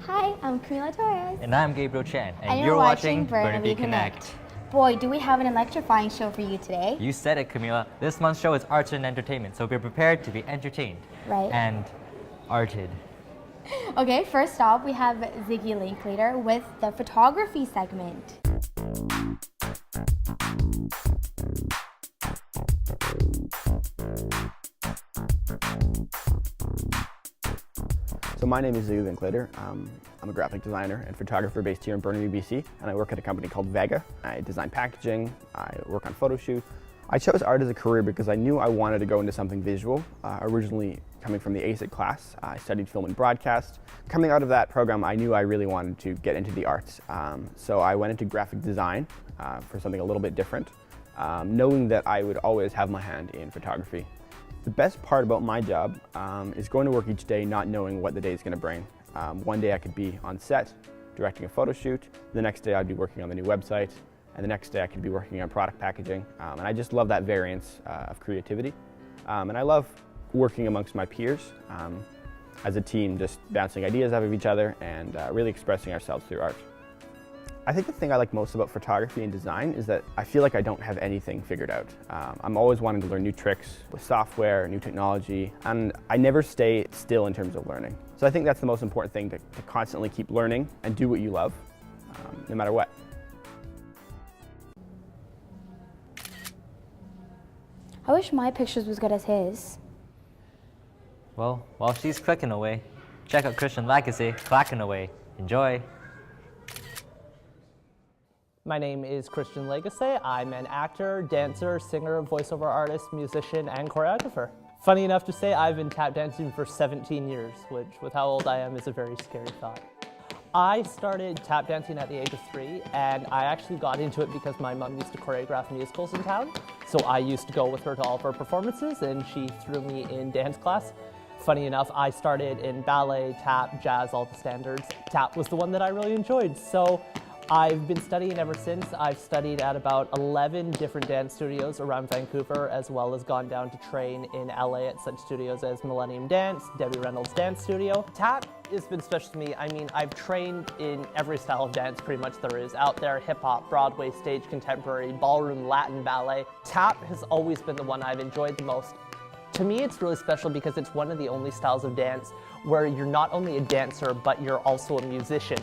Hi, I'm Camila Torres. And I'm Gabriel Chen, and you're watching Burnaby Connect. Boy, do we have an electrifying show for you today. You said it, Camila. This month's show is arts and entertainment, so be prepared to be entertained. Right. And arted. Okay, first off, we have Ziggy Linklater with the photography segment. So my name is Ziggy Linklater. I'm a graphic designer and photographer based here in Burnaby, BC, and I work at a company called Vega. I design packaging, I work on photo shoots. I chose art as a career because I knew I wanted to go into something visual. Originally coming from the ASIC class, I studied film and broadcast. Coming out of that program, I knew I really wanted to get into the arts. So I went into graphic design for something a little bit different, knowing that I would always have my hand in photography. The best part about my job is going to work each day not knowing what the day is going to bring. One day I could be on set, directing a photo shoot. The next day I'd be working on the new website. And the next day I could be working on product packaging. And I just love that variance of creativity. And I love working amongst my peers as a team, just bouncing ideas off of each other and really expressing ourselves through art. I think the thing I like most about photography and design is that I feel like I don't have anything figured out. I'm always wanting to learn new tricks with software, new technology, and I never stay still in terms of learning. So I think that's the most important thing, to constantly keep learning and do what you love, no matter what. I wish my pictures was good as his. Well, while she's clicking away, check out Christian Legacy, clacking away. Enjoy. My name is Christian Legacy. I'm an actor, dancer, singer, voiceover artist, musician, and choreographer. Funny enough to say, I've been tap dancing for 17 years, which, with how old I am, is a very scary thought. I started tap dancing at the age of 3, and I actually got into it because my mom used to choreograph musicals in town. So I used to go with her to all of her performances, and she threw me in dance class. Funny enough, I started in ballet, tap, jazz, all the standards. Tap was the one that I really enjoyed. So I've been studying ever since. I've studied at about 11 different dance studios around Vancouver, as well as gone down to train in LA at such studios as Millennium Dance, Debbie Reynolds Dance Studio. Tap has been special to me. I mean, I've trained in every style of dance pretty much there is out there: hip-hop, Broadway, stage, contemporary, ballroom, Latin, ballet. Tap has always been the one I've enjoyed the most. To me, it's really special because it's one of the only styles of dance where you're not only a dancer, but you're also a musician.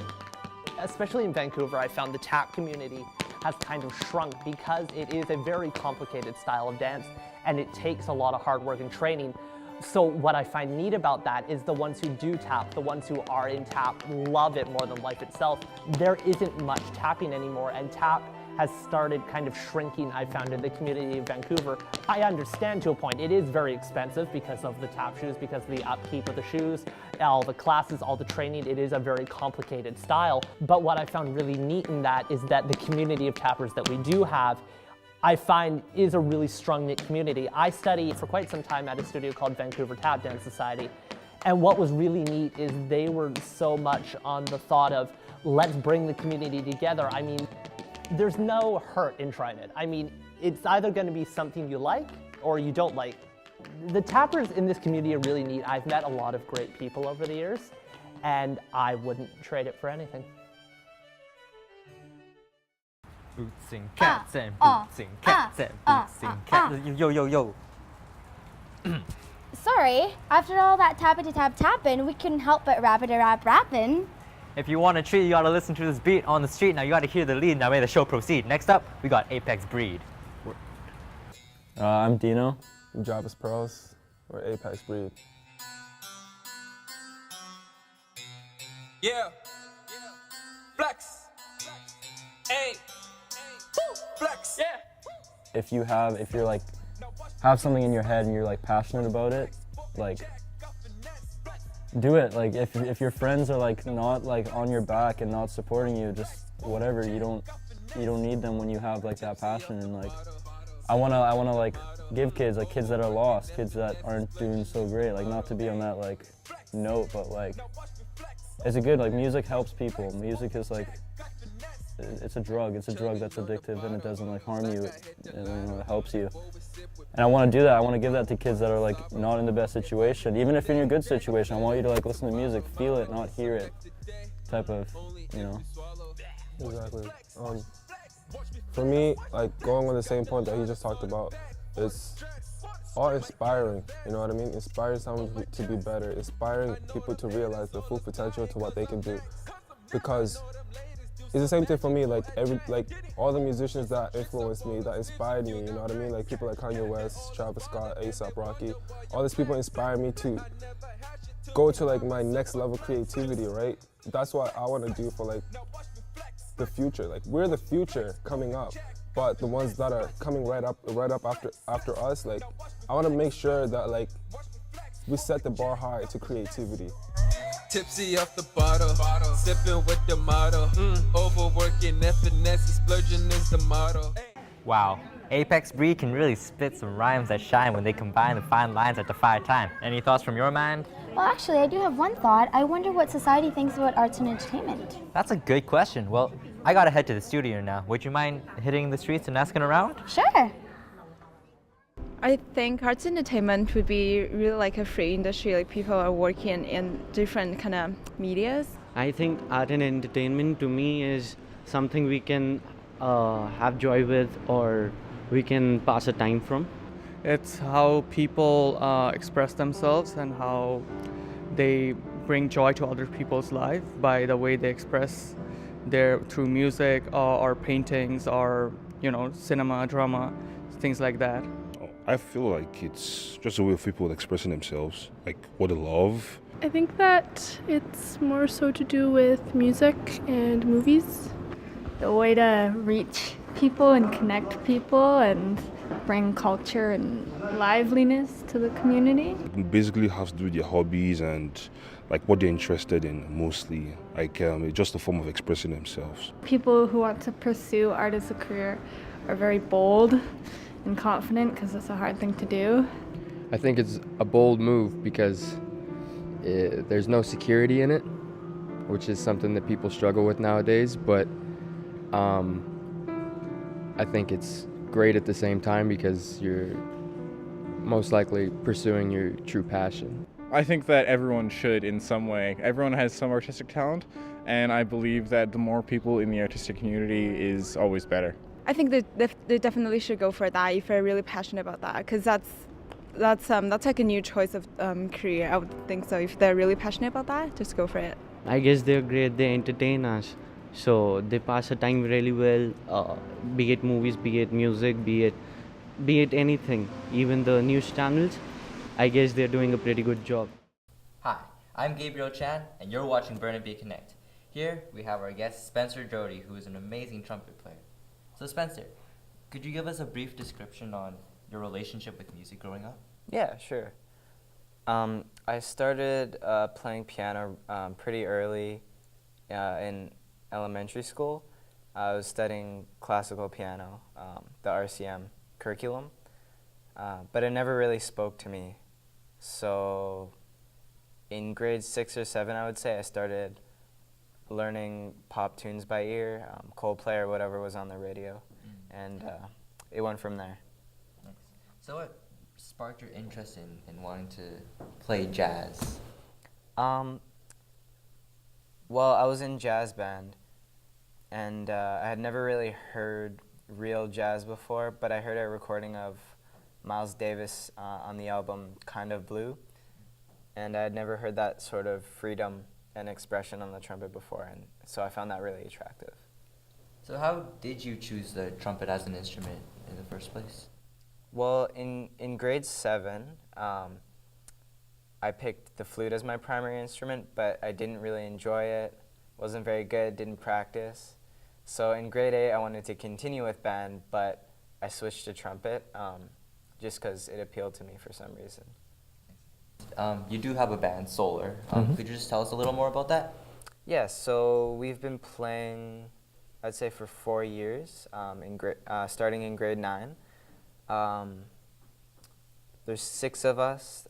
Especially in Vancouver, I found the tap community has kind of shrunk because it is a very complicated style of dance and it takes a lot of hard work and training. So what I find neat about that is the ones who do tap, the ones who are in tap, love it more than life itself. There isn't much tapping anymore, and tap has started kind of shrinking, I found, in the community of Vancouver. I understand to a point. It is very expensive because of the tap shoes, because of the upkeep of the shoes, all the classes, all the training. It is a very complicated style. But what I found really neat in that is that the community of tappers that we do have, I find, is a really strong knit community. I studied for quite some time at a studio called Vancouver Tap Dance Society. And what was really neat is they were so much on the thought of, let's bring the community together. I mean, there's no hurt in trying it. I mean, it's either going to be something you like or you don't like. The tappers in this community are really neat. I've met a lot of great people over the years, and I wouldn't trade it for anything. Boots and cats and boots and cats and boots and cats. Yo, yo, yo. Sorry, after all that tappin', we couldn't help but rappin'. If you want a treat, you gotta listen to this beat on the street. Now you gotta hear the lead. Now may the show proceed. Next up, we got Apex Breed. I'm Dino. I'm Jarvis Pearls. We're Apex Breed. Yeah. Flex. Hey. Flex. Yeah. If you're like, have something in your head and you're like passionate about it, like, do it. Like, if your friends are like not like on your back and not supporting you, just whatever, you don't need them when you have like that passion. And like, I wanna like give kids that are lost, kids that aren't doing so great, like, not to be on that like note, but like, it's a good, like, music helps people. Music is like, it's a drug that's addictive, and it doesn't like harm you, and it helps you. And I want to do that. I want to give that to kids that are like not in the best situation. Even if you're in a good situation, I want you to like listen to music, feel it, not hear it. type of, you know. Exactly. For me, like going on the same point that he just talked about, it's all inspiring, you know what I mean? Inspiring someone to be better, inspiring people to realize the full potential to what they can do. Because it's the same thing for me, like all the musicians that influenced me, that inspired me, you know what I mean? Like people like Kanye West, Travis Scott, A$AP Rocky, all these people inspire me to go to like my next level creativity, right? That's what I want to do for like the future. Like we're the future coming up, but the ones that are coming right up after us, like I want to make sure that like we set the bar high to creativity. Tipsy off the bottle, sipping with the model. Overworking, finesse, splurging is the motto. Wow, Apex Bree can really spit some rhymes that shine when they combine the fine lines at the fire time. Any thoughts from your mind? Well, actually, I do have one thought. I wonder what society thinks about arts and entertainment. That's a good question. Well, I gotta head to the studio now. Would you mind hitting the streets and asking around? Sure. I think arts and entertainment would be really like a free industry, like people are working in different kind of medias. I think art and entertainment to me is something we can have joy with, or we can pass a time from. It's how people express themselves and how they bring joy to other people's life by the way they express through music or paintings or cinema, drama, things like that. I feel like it's just a way of people expressing themselves, like what they love. I think that it's more so to do with music and movies. The way to reach people and connect people and bring culture and liveliness to the community. It basically has to do with their hobbies and like what they're interested in mostly. Like it's just a form of expressing themselves. People who want to pursue art as a career are very bold and confident because it's a hard thing to do. I think it's a bold move because there's no security in it, which is something that people struggle with nowadays, but I think it's great at the same time because you're most likely pursuing your true passion. I think that everyone should in some way. Everyone has some artistic talent, and I believe that the more people in the artistic community is always better. I think that they definitely should go for that if they're really passionate about that, because that's like a new choice of career. I would think so. If they're really passionate about that, just go for it. I guess they're great. They entertain us, so they pass the time really well. Be it movies, be it music, be it anything, even the news channels. I guess they're doing a pretty good job. Hi, I'm Gabriel Chan, and you're watching Burnaby Connect. Here we have our guest Spencer Jody, who is an amazing trumpet player. So Spencer, could you give us a brief description on your relationship with music growing up? Yeah, sure. I started playing piano pretty early in elementary school. I was studying classical piano, the RCM curriculum, but it never really spoke to me. So in grade 6 or 7, I would say, I started learning pop tunes by ear, Coldplay or whatever was on the radio, and it went from there. Nice. So what sparked your interest in wanting to play jazz? Well, I was in jazz band, and I had never really heard real jazz before, but I heard a recording of Miles Davis on the album Kind of Blue, and I had never heard that sort of freedom and expression on the trumpet before, and so I found that really attractive. So how did you choose the trumpet as an instrument in the first place? Well, in grade 7, I picked the flute as my primary instrument, but I didn't really enjoy it, wasn't very good, didn't practice. So in grade 8, I wanted to continue with band, but I switched to trumpet just because it appealed to me for some reason. You do have a band, Solar. Could you just tell us a little more about that? Yeah, so we've been playing, I'd say, for 4 years, starting in grade 9. There's 6 of us.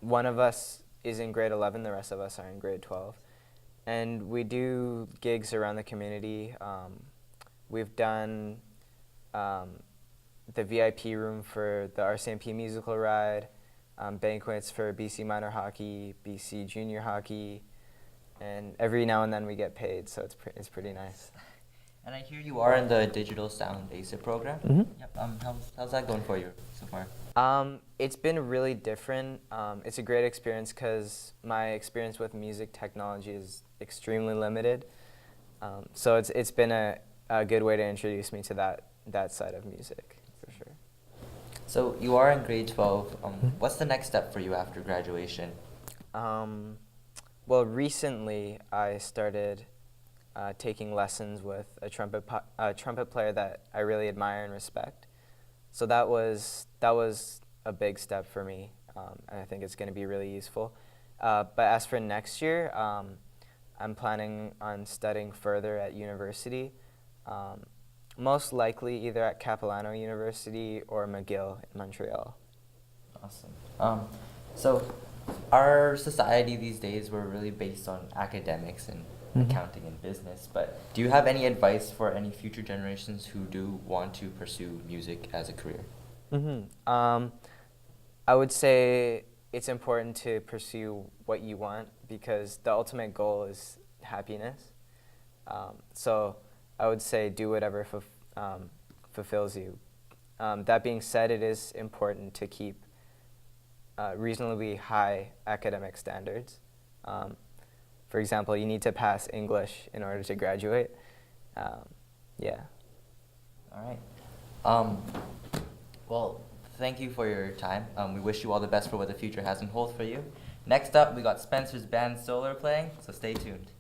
One of us is in grade 11, the rest of us are in grade 12. And we do gigs around the community. We've done the VIP room for the RCMP musical ride, banquets for BC minor hockey, BC junior hockey. and every now and then we get paid, so it's pretty nice. And I hear you are in the Digital Sound ASIP program. Mhm. Yep. How's that going for you so far? It's been really different. It's a great experience because my experience with music technology is extremely limited. So it's been a good way to introduce me to that side of music, for sure. So you are in grade 12. What's the next step for you after graduation? Well, recently I started taking lessons with a trumpet player that I really admire and respect. So that was a big step for me, and I think it's going to be really useful. But as for next year, I'm planning on studying further at university, most likely either at Capilano University or McGill in Montreal. Awesome. So our society these days, we're really based on academics and accounting and business, but do you have any advice for any future generations who do want to pursue music as a career? I would say it's important to pursue what you want because the ultimate goal is happiness. So I would say do whatever fulfills you. That being said, it is important to keep reasonably high academic standards. For example, you need to pass English in order to graduate. Yeah. All right. Well, thank you for your time. We wish you all the best for what the future has in hold for you. Next up, we got Spencer's band Solar playing, so stay tuned.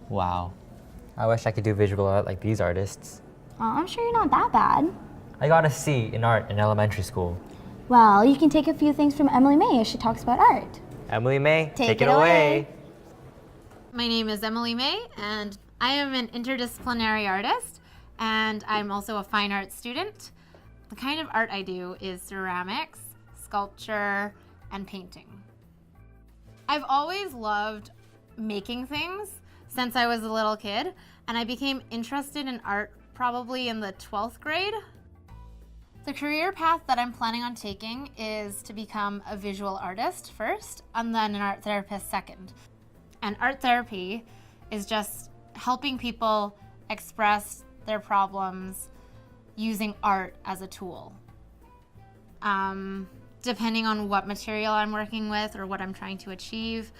Wow. I wish I could do visual art like these artists. I'm sure you're not that bad. I got a C in art in elementary school. Well, you can take a few things from Emily May as she talks about art. Emily May, Take it away. My name is Emily May, and I am an interdisciplinary artist, and I'm also a fine arts student. The kind of art I do is ceramics, sculpture, and painting. I've always loved making things since I was a little kid, and I became interested in art probably in the 12th grade. The career path that I'm planning on taking is to become a visual artist first, and then an art therapist second. And art therapy is just helping people express their problems using art as a tool. Depending on what material I'm working with or what I'm trying to achieve,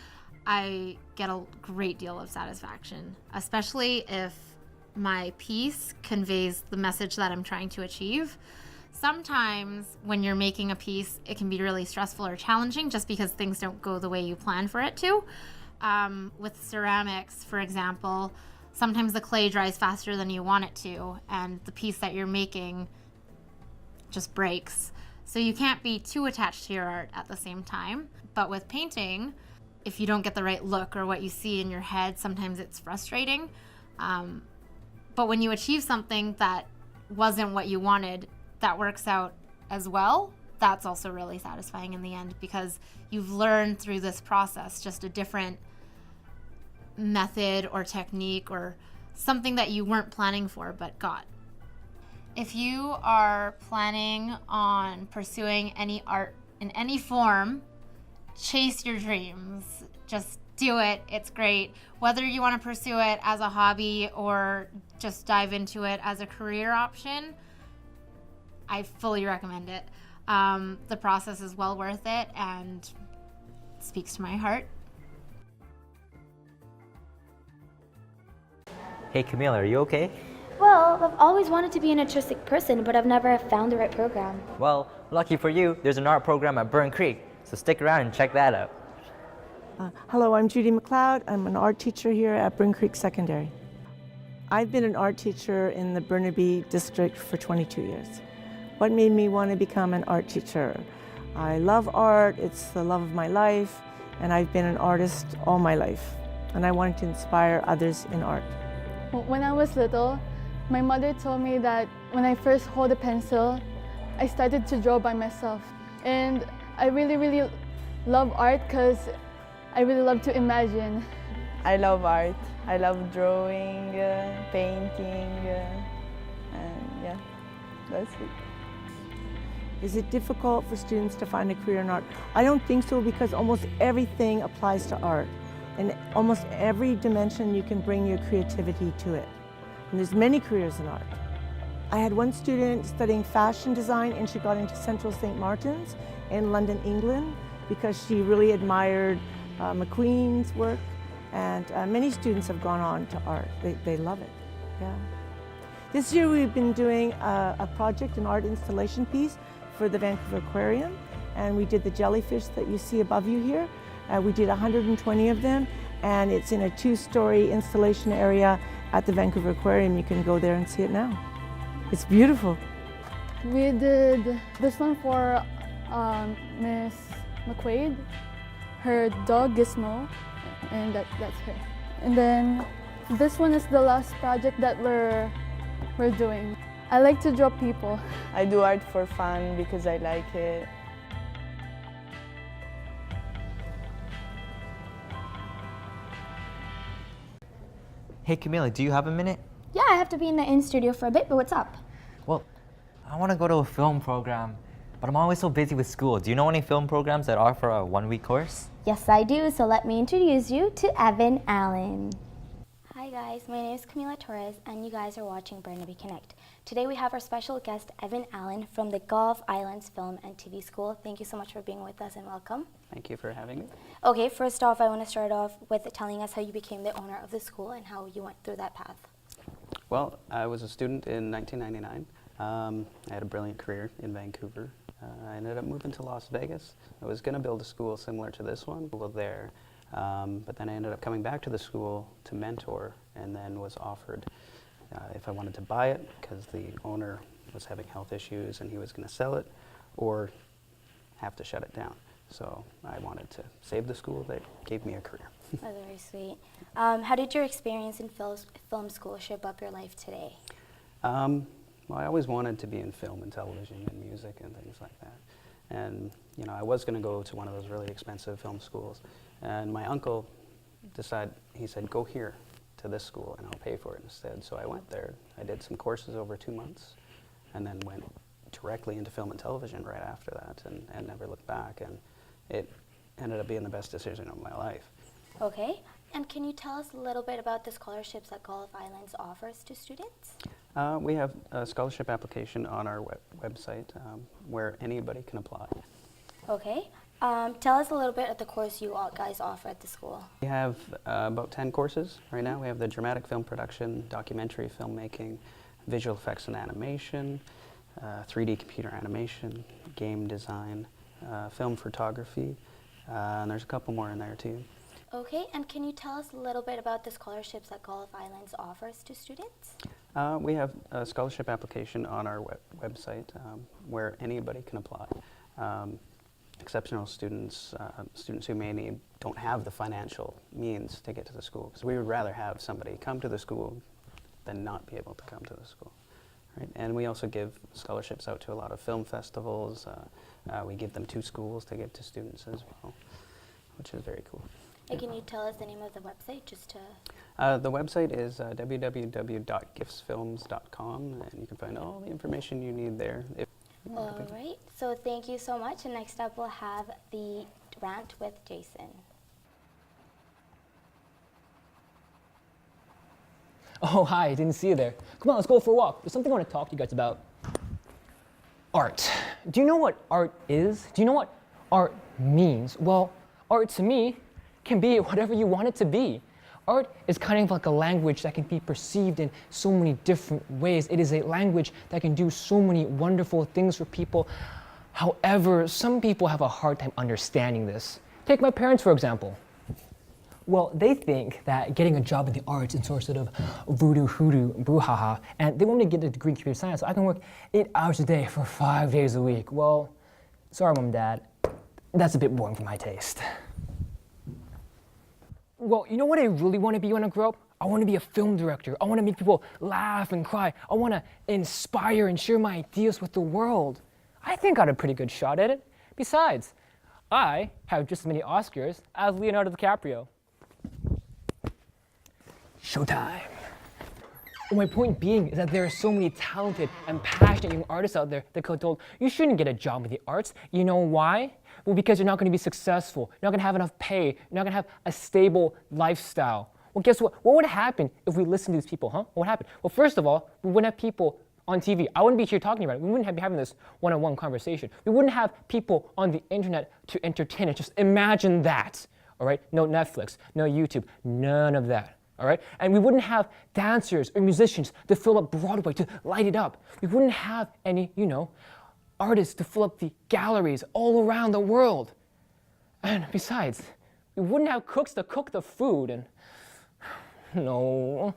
I get a great deal of satisfaction, especially if my piece conveys the message that I'm trying to achieve. Sometimes when you're making a piece, it can be really stressful or challenging just because things don't go the way you plan for it to. With ceramics, for example, sometimes the clay dries faster than you want it to, and the piece that you're making just breaks. So you can't be too attached to your art at the same time. But with painting, if you don't get the right look or what you see in your head, sometimes it's frustrating. But when you achieve something that wasn't what you wanted, that works out as well, that's also really satisfying in the end, because you've learned through this process just a different method or technique or something that you weren't planning for but got. If you are planning on pursuing any art in any form, chase your dreams. Just do it. It's great. Whether you want to pursue it as a hobby or just dive into it as a career option, I fully recommend it. The process is well worth it and speaks to my heart. Hey Camille, are you okay? Well, I've always wanted to be an artistic person, but I've never found the right program. Well, lucky for you, there's an art program at Burn Creek, so stick around and check that out. Hello, I'm Judy McLeod. I'm an art teacher here at Burn Creek Secondary. I've been an art teacher in the Burnaby district for 22 years. What made me want to become an art teacher? I love art, it's the love of my life, and I've been an artist all my life, and I wanted to inspire others in art. When I was little, my mother told me that when I first hold a pencil, I started to draw by myself. And I really love art because I really love to imagine. I love art. I love drawing, painting, and yeah, that's it. Is it difficult for students to find a career in art? I don't think so, because almost everything applies to art. In almost every dimension you can bring your creativity to it. And there's many careers in art. I had one student studying fashion design, and she got into Central St. Martin's in London, England, because she really admired McQueen's work. And many students have gone on to art. They love it, yeah. This year we've been doing a project, an art installation piece for the Vancouver Aquarium, and we did the jellyfish that you see above you here. We did 120 of them, and it's in a 2-story installation area at the Vancouver Aquarium. You can go there and see it now. It's beautiful. We did this one for Miss McQuaid, her dog Gizmo, and that's her. And then this one is the last project that we're doing. I like to draw people. I do art for fun because I like it. Hey Camila, do you have a minute? Yeah, I have to be in the in-studio for a bit, but what's up? Well, I want to go to a film program, but I'm always so busy with school. Do you know any film programs that offer a 1-week course? Yes, I do, so let me introduce you to Evan Allen. Hi guys, my name is Camila Torres, and you guys are watching Burnaby Connect. Today we have our special guest, Evan Allen, from the Gulf Islands Film and TV School. Thank you so much for being with us and welcome. Thank you for having me. Okay, first off, I want to start off with telling us how you became the owner of the school and how you went through that path. Well, I was a student in 1999. I had a brilliant career in Vancouver. I ended up moving to Las Vegas. I was going to build a school similar to this one. There, But then I ended up coming back to the school to mentor, and then was offered if I wanted to buy it because the owner was having health issues and he was going to sell it, or have to shut it down. So I wanted to save the school that gave me a career. That's very sweet. How did your experience in film school shape up your life today? Well, I always wanted to be in film and television and music and things like that. And you know, I was going to go to one of those really expensive film schools, and my uncle he said, go here to this school and I'll pay for it instead. So I went there. I did some courses over 2 months and then went directly into film and television right after that, and never looked back. And it ended up being the best decision of my life. Okay, and can you tell us a little bit about the scholarships that Gulf Islands offers to students? We have a scholarship application on our website where anybody can apply. Okay, tell us a little bit of the course you guys offer at the school. We have about 10 courses right now. We have the dramatic film production, documentary filmmaking, visual effects and animation, 3D computer animation, game design, film photography, and there's a couple more in there too. Okay, and can you tell us a little bit about the scholarships that Gulf Islands offers to students? We have a scholarship application on our website where anybody can apply. Exceptional students, students who don't have the financial means to get to the school, because we would rather have somebody come to the school than not be able to come to the school. Right? And we also give scholarships out to a lot of film festivals. We give them to schools to give to students as well, which is very cool. And can you tell us the name of the website just to... The website is www.giftsfilms.com, and you can find all the information you need there. All right, so thank you so much, and next up we'll have the rant with Jason. Oh, hi, I didn't see you there. Come on, let's go for a walk. There's something I want to talk to you guys about. Art. Do you know what art is? Do you know what art means? Well, art to me can be whatever you want it to be. Art is kind of like a language that can be perceived in so many different ways. It is a language that can do so many wonderful things for people. However, some people have a hard time understanding this. Take my parents, for example. Well, they think that getting a job in the arts is sort of voodoo, hoodoo, brouhaha, and they want me to get a degree in computer science so I can work 8 hours a day for 5 days a week. Well, sorry, Mom and Dad, that's a bit boring for my taste. Well, you know what I really want to be when I grow up? I want to be a film director. I want to make people laugh and cry. I want to inspire and share my ideas with the world. I think I got a pretty good shot at it. Besides, I have just as many Oscars as Leonardo DiCaprio. Showtime. Well, my point being is that there are so many talented and passionate young artists out there that could be told, you shouldn't get a job in the arts. You know why? Well, because you're not going to be successful. You're not going to have enough pay. You're not going to have a stable lifestyle. Well, guess what? What would happen if we listened to these people, huh? What would happen? Well, first of all, we wouldn't have people on TV. I wouldn't be here talking about it. We wouldn't be having this one-on-one conversation. We wouldn't have people on the internet to entertain us. Just imagine that, all right? No Netflix, no YouTube, none of that. All right? And we wouldn't have dancers or musicians to fill up Broadway, to light it up. We wouldn't have any, artists to fill up the galleries all around the world. And besides, we wouldn't have cooks to cook the food. And no,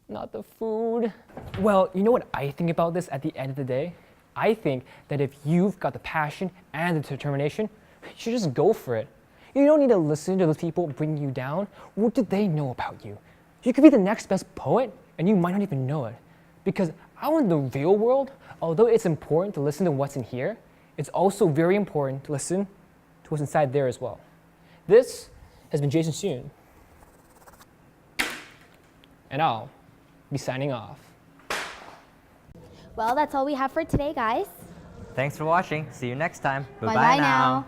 not the food. Well, you know what I think about this at the end of the day? I think that if you've got the passion and the determination, you should just go for it. You don't need to listen to those people bring you down. What do they know about you? You could be the next best poet, and you might not even know it. Because out in the real world, although it's important to listen to what's in here, it's also very important to listen to what's inside there as well. This has been Jason Soon, and I'll be signing off. Well, that's all we have for today, guys. Thanks for watching. See you next time. Bye-bye now.